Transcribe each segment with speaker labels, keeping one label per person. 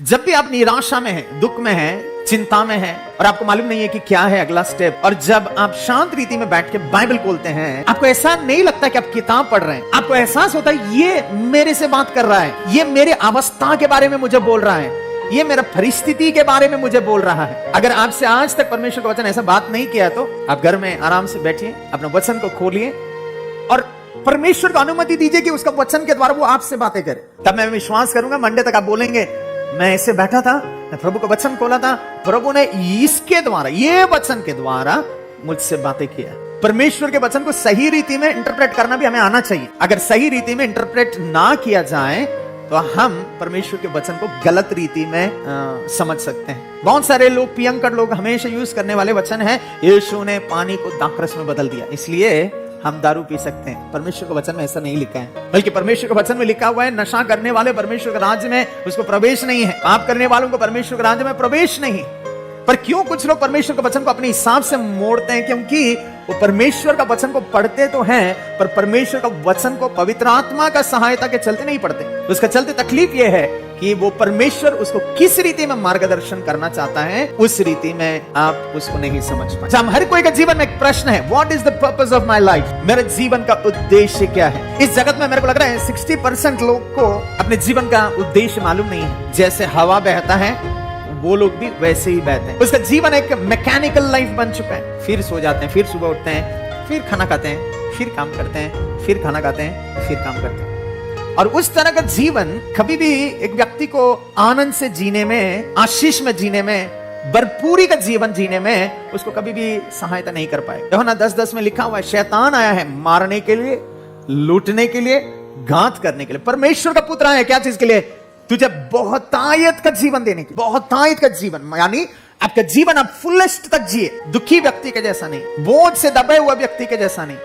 Speaker 1: जब भी आप निराशा में हैं, दुख में हैं, चिंता में हैं और आपको मालूम नहीं है कि क्या है अगला स्टेप, और जब आप शांत रीति में बैठ के बाइबल खोलते हैं, आपको ऐसा नहीं लगता कि आप किताब पढ़ रहे हैं, आपको एहसास होता है ये मेरे से बात कर रहा है, ये मेरे अवस्था के बारे में मुझे बोल रहा है, ये मेरा परिस्थिति के बारे में मुझे बोल रहा है। अगर आपसे आज तक परमेश्वर का वचन ऐसा बात नहीं किया तो आप घर में आराम से बैठिए, अपने वचन को खोलिए और परमेश्वर को अनुमति दीजिए कि उसका वचन के द्वारा वो आपसे बातें करे। तब मैं विश्वास करूंगा मंडे तक आप बोलेंगे मैं ऐसे बैठा था, मैं प्रभु का वचन खोला था, प्रभु ने इसके द्वारा, ये वचन के द्वारा मुझसे बातें किया। परमेश्वर के वचन को सही रीति में इंटरप्रेट करना भी हमें आना चाहिए। अगर सही रीति में इंटरप्रेट ना किया जाए तो हम परमेश्वर के वचन को गलत रीति में समझ सकते हैं। बहुत सारे लोग, पियंकर लोग हमेशा यूज करने वाले वचन है, यीशु ने पानी को दाखरस में बदल दिया इसलिए हम दारू पी सकते हैं। परमेश्वर के वचन में ऐसा नहीं लिखा है, बल्कि परमेश्वर के वचन में लिखा हुआ है नशा करने वाले परमेश्वर के राज्य में उसको प्रवेश नहीं है, पाप करने वालों को परमेश्वर के राज्य में प्रवेश नहीं। पर क्यों कुछ लोग परमेश्वर के वचन को अपने हिसाब से मोड़ते हैं? क्योंकि वो परमेश्वर का वचन को पढ़ते तो हैं पर परमेश्वर का वचन को पवित्र आत्मा का सहायता के चलते नहीं पढ़ते। उसका चलते तकलीफ यह है कि वो परमेश्वर उसको किस रीति में मार्गदर्शन करना चाहता है उस रीति में आप उसको नहीं समझ पाए। हम हर कोई के जीवन में एक प्रश्न है, what is the purpose of my life? मेरे जीवन का उद्देश्य क्या है? इस जगत में मेरे को लग रहा है 60% लोग को अपने जीवन का उद्देश्य मालूम नहीं है। जैसे हवा बहता है वो लोग भी वैसे ही बहते हैं। उसका जीवन एक मैकेनिकल लाइफ बन चुका है, फिर सो जाते हैं, फिर सुबह उठते हैं, फिर खाना खाते हैं, फिर काम करते हैं, फिर खाना खाते हैं, फिर काम करते हैं। और उस तरह का जीवन कभी भी एक व्यक्ति को आनंद से जीने में, आशीष में जीने में, भरपूरी का जीवन जीने में उसको कभी भी सहायता नहीं कर पाए। यूहन्ना 10:10 में लिखा हुआ है, शैतान आया है मारने के लिए, लूटने के लिए, घात करने के लिए। परमेश्वर का पुत्र आया है क्या चीज के लिए? तुझे बहुतायत का जीवन देने की। बहुतायत का जीवन यानी आपका जीवन आप फुलेस्ट तक जिए, दुखी व्यक्ति के जैसा नहीं, बोझ से दबे हुए व्यक्ति के जैसा नहीं,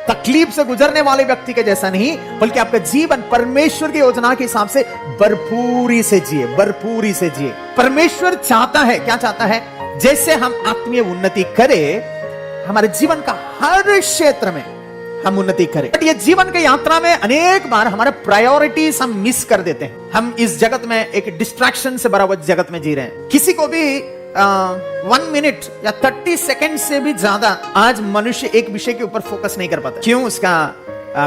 Speaker 1: तकलीफ से गुजरने वाले व्यक्ति के जैसा नहीं, बल्कि आपका जीवन परमेश्वर की योजना के हिसाब से भरपूरी से जिए, भरपूरी से जिए। परमेश्वर चाहता है, क्या चाहता है? जैसे हम आत्मीय उन्नति करें, हमारे जीवन का हर क्षेत्र में हम उन्नति करें। बट ये जीवन की यात्रा में अनेक बार हमारे प्रायोरिटीज हम मिस कर देते हैं। हम इस जगत में एक डिस्ट्रैक्शन से भरा हुआ जगत में जी रहे हैं। किसी को भी 1 मिनट या 30 सेकंड से भी ज्यादा आज मनुष्य एक विषय के ऊपर फोकस नहीं कर पाता। क्यों? उसका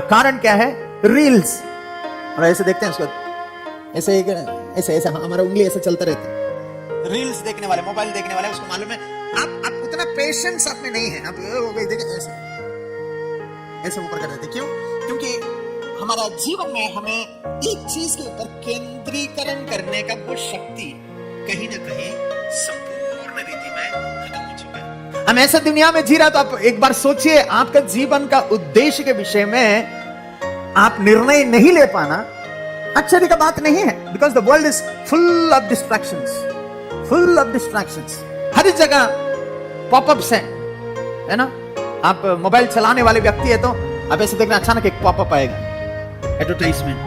Speaker 1: कारण क्या है? रील्स। और ऐसे देखते हैं उसको, ऐसे ऐसे ऐसे हमारा उंगली ऐसे चलता रहता है। रील्स देखने वाले, मोबाइल देखने वाले, उसको मालूम है आप उतना पेशेंस आप में नहीं है। आप ऐसे ऊपर कर देते। क्यों? क्योंकि हमारा जीवन में हमें एक चीज के ऊपर केंद्रीकरण करने का वो शक्ति कहीं ना कहीं संपूर्ण रीति में खत्म हो चुका है। हम ऐसा दुनिया में जी रहा, तो आप एक बार सोचिए, आपका जीवन का उद्देश्य के विषय में आप निर्णय नहीं ले पाना आश्चर्य का बात नहीं है। Because the world is full of distractions, full of distractions. हर जगह पॉपअप्स हैं, है ना? आप मोबाइल चलाने वाले व्यक्ति है तो आप ऐसे देखना, अचानक एक पॉपअप आएगा, एडवर्टाइजमेंट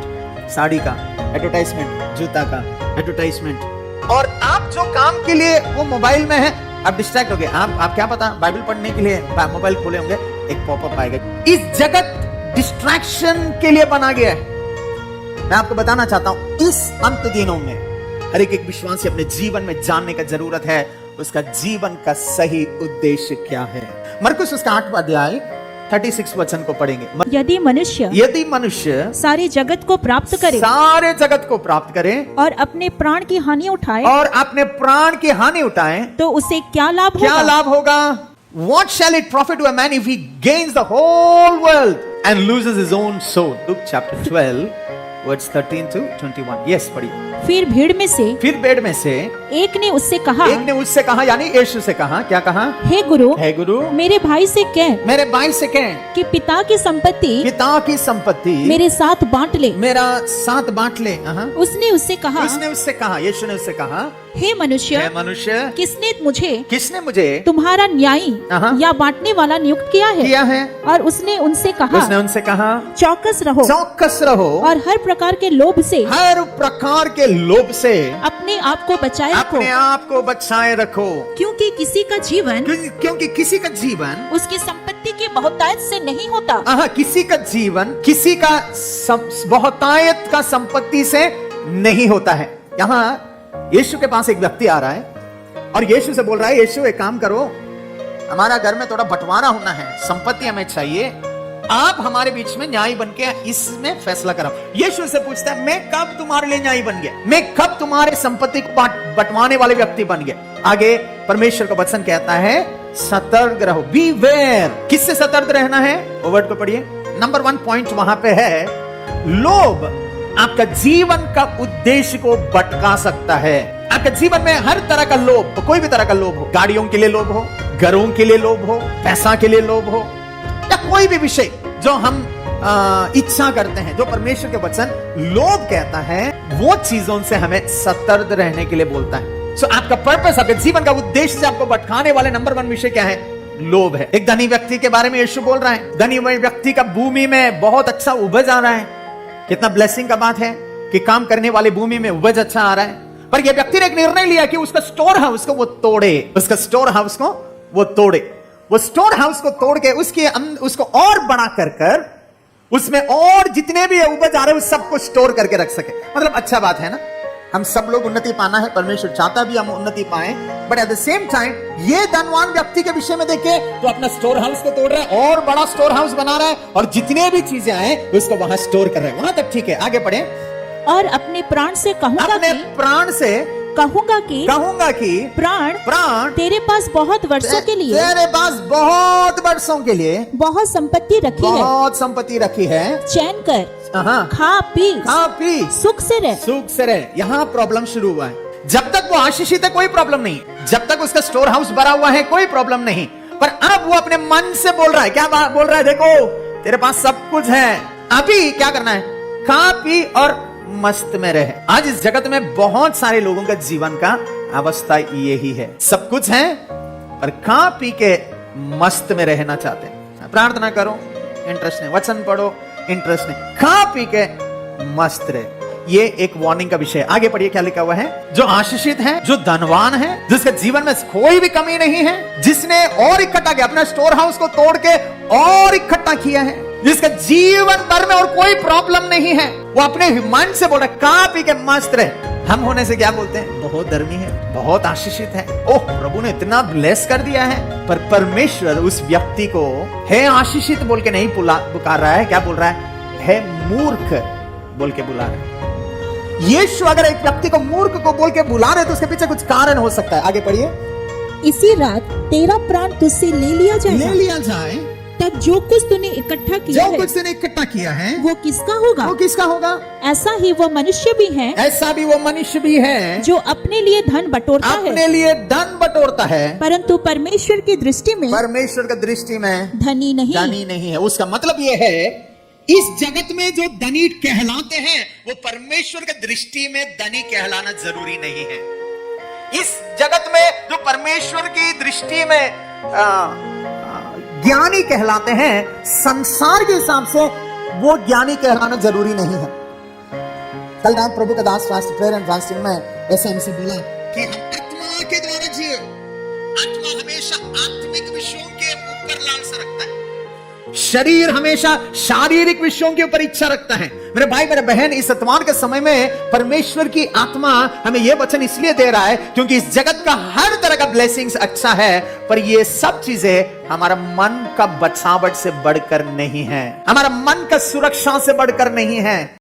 Speaker 1: साड़ी का, एडवर्टाइजमेंट जूता का, एडवर्टाइजमेंट, और आप जो काम के लिए वो मोबाइल में है आप डिस्ट्रैक्ट हो गए। आप क्या पता बाइबल पढ़ने के लिए मोबाइल खोले होंगे, एक पॉपअप आएगा। इस जगत डिस्ट्रैक्शन के लिए बना गया है। मैं आपको बताना चाहता हूं, इस अंत दिनों में हर एक विश्वासी अपने जीवन में जानने का जरूरत है उसका जीवन का सही उद्देश्य क्या है। मरकुस उसका 8वां अध्याय 36 वचन को पढ़ेंगे।
Speaker 2: यदि मनुष्य
Speaker 1: सारे जगत को प्राप्त करे
Speaker 2: और अपने प्राण की हानि उठाए तो उसे क्या लाभ होगा?
Speaker 1: What shall it profit to a man if he gains the whole world and loses his own soul? Luke chapter 12 verse 13 to 21. Yes, पढ़िए।
Speaker 2: फिर भीड़ में से एक ने उससे कहा यानी यीशु से कहा, क्या कहा? हे गुरु मेरे भाई से कह कि पिता की संपत्ति मेरे साथ बांट ले। उसने उससे कहा, यीशु ने उससे कहा, हे मनुष्य किसने मुझे तुम्हारा न्यायी या बांटने वाला नियुक्त किया है? और उसने उनसे कहा चौकस रहो और हर प्रकार के लोभ से अपने आप को बचाए रखो, क्योंकि किसी का जीवन उसकी संपत्ति की बहुतायत से नहीं होता। किसी का जीवन बहुतायत का संपत्ति से नहीं होता है। यहाँ
Speaker 1: यीशु के पास एक व्यक्ति आ रहा है और यीशु से बोल रहा है, यीशु एक काम करो, हमारा घर में थोड़ा बंटवारा होना है, संपत्ति हमें चाहिए, आप हमारे बीच में न्यायी बन के इसमें फैसला कराओ। यीशु से पूछता है, मैं कब तुम्हारे लिए न्यायी बन गया? मैं कब तुम्हारे संपत्ति को बंटवाने वाले व्यक्ति बन गया? आगे परमेश्वर का वचन कहता है, सतर्क रहो, बी वेयर। किससे सतर्क रहना है? वो वर्ड को पढ़िए। नंबर 1 पॉइंट वहां पे है, लोभ आपका जीवन का उद्देश्य को भटका सकता है। आपके जीवन में हर तरह का लोभ, कोई भी तरह का लोभ हो, गाड़ियों के लिए लोभ हो, घरों के लिए लोभ हो, पैसा के लिए लोभ हो, या कोई भी विषय जो हम इच्छा करते हैं, जो परमेश्वर के वचन लोभ कहता है, वो चीजों से हमें सतर्क रहने के लिए बोलता है। सो आपका पर्पस, आपके जीवन का उद्देश्य से आपको भटकाने वाले नंबर 1 विषय क्या है? लोभ है। एक धनी व्यक्ति के बारे में यीशु बोल रहा है, धनी व्यक्ति का भूमि में बहुत अच्छा उपज आ रहा है। कितना ब्लेसिंग का बात है कि काम करने वाले भूमि में उपज अच्छा आ रहा है, पर यह व्यक्ति ने एक निर्णय लिया कि उसका स्टोर हाउस को वो तोड़े, उसका स्टोर हाउस को वो तोड़े। वो स्टोर हाउस को तोड़ के उसको और बड़ा कर उसमें और जितने भी उपज आ रहे हैं उस सबको स्टोर करके रख सके। मतलब अच्छा बात है ना, हम सब लोग उन्नति पाना है, परमेश्वर चाहता भी हम उन्नति पाए, but at the same time ये धनवान व्यक्ति के विषय में देखे तो अपना स्टोर हाउस को तोड़ रहा है और बड़ा स्टोर हाउस बना रहा है और जितने भी चीजें आए उसको वहां स्टोर कर रहा है। वहां तक ठीक है, आगे बढ़े।
Speaker 2: और अपने प्राण से कहूंगा,
Speaker 1: अपने प्राण से कहूंगा कि प्राण
Speaker 2: तेरे पास बहुत वर्षों के लिए,
Speaker 1: तेरे पास बहुत वर्षों के लिए
Speaker 2: बहुत संपत्ति रखी है, चैन कर, खा पी सुख से रह।
Speaker 1: यहाँ प्रॉब्लम शुरू हुआ है। जब तक वो आशीषित है कोई प्रॉब्लम नहीं, जब तक उसका स्टोर हाउस भरा हुआ है कोई प्रॉब्लम नहीं, पर अब वो अपने मन से बोल रहा है, क्या बोल रहा है? देखो तेरे पास सब कुछ है, अभी क्या करना है? खा पी और मस्त में रहे। आज इस जगत में बहुत सारे लोगों का जीवन का अवस्था यही है, सब कुछ है पर खा पी के मस्त में रहना चाहते हैं। प्रार्थना करो, इंटरेस्ट नहीं, वचन पढ़ो, इंटरेस्ट नहीं, खा पी के मस्त रहे। ये एक वार्निंग का विषय। आगे पढ़िए क्या लिखा हुआ है। जो आशीषित है, जो धनवान है, जिसके जीवन में कोई भी कमी नहीं है, जिसने और इकट्ठा किया, अपना स्टोर हाउस को तोड़ के और इकट्ठा किया है, जिसका जीवन भर में और कोई प्रॉब्लम नहीं है, वो अपने मन से बोल रहा है, खा पी के मस्त रहे। हम होने से क्या बोलते हैं? बहुत धर्मी है, बहुत आशीषित है, ओह प्रभु ने इतना ब्लेस कर दिया है। पर परमेश्वर उस व्यक्ति को है आशीषित बोल के नहीं पुकार रहा है, क्या बोल रहा है मूर्ख बोल के बुला रहा है। यीशु अगर एक व्यक्ति को मूर्ख को बोल के बुला रहे तो उसके पीछे कुछ कारण हो सकता है। आगे पढ़िए।
Speaker 2: इसी रात तेरा प्राण तुझसे ले लिया जाए, तब जो कुछ तूने इकट्ठा किया है वो किसका होगा? ऐसा ही वो मनुष्य भी है जो अपने लिए धन बटोरता है, परंतु परमेश्वर की दृष्टि में धनी नहीं है।
Speaker 1: उसका मतलब ये है, इस जगत में जो धनी कहलाते हैं वो परमेश्वर की दृष्टि में धनी कहलाना जरूरी नहीं है। इस जगत में जो परमेश्वर की दृष्टि में ज्ञानी कहलाते हैं, संसार के हिसाब से वो ज्ञानी कहलाना जरूरी नहीं है। कल रात प्रभु का दास प्रेयर एंड फास्टिंग में ऐसे हमसे बोला कि हम आत्मा के द्वारा जिए। आत्मा हमेशा आत्मिक विषयों के ऊपर लालसा रखता है, शरीर हमेशा शारीरिक विषयों के ऊपर इच्छा रखता है। मेरे भाई मेरे बहन, इस इतवार के समय में परमेश्वर की आत्मा हमें यह वचन इसलिए दे रहा है क्योंकि इस जगत का हर तरह का ब्लेसिंग्स अच्छा है, पर ये सब चीजें हमारा मन का बचावट से बढ़कर नहीं है, हमारा मन का सुरक्षा से बढ़कर नहीं है।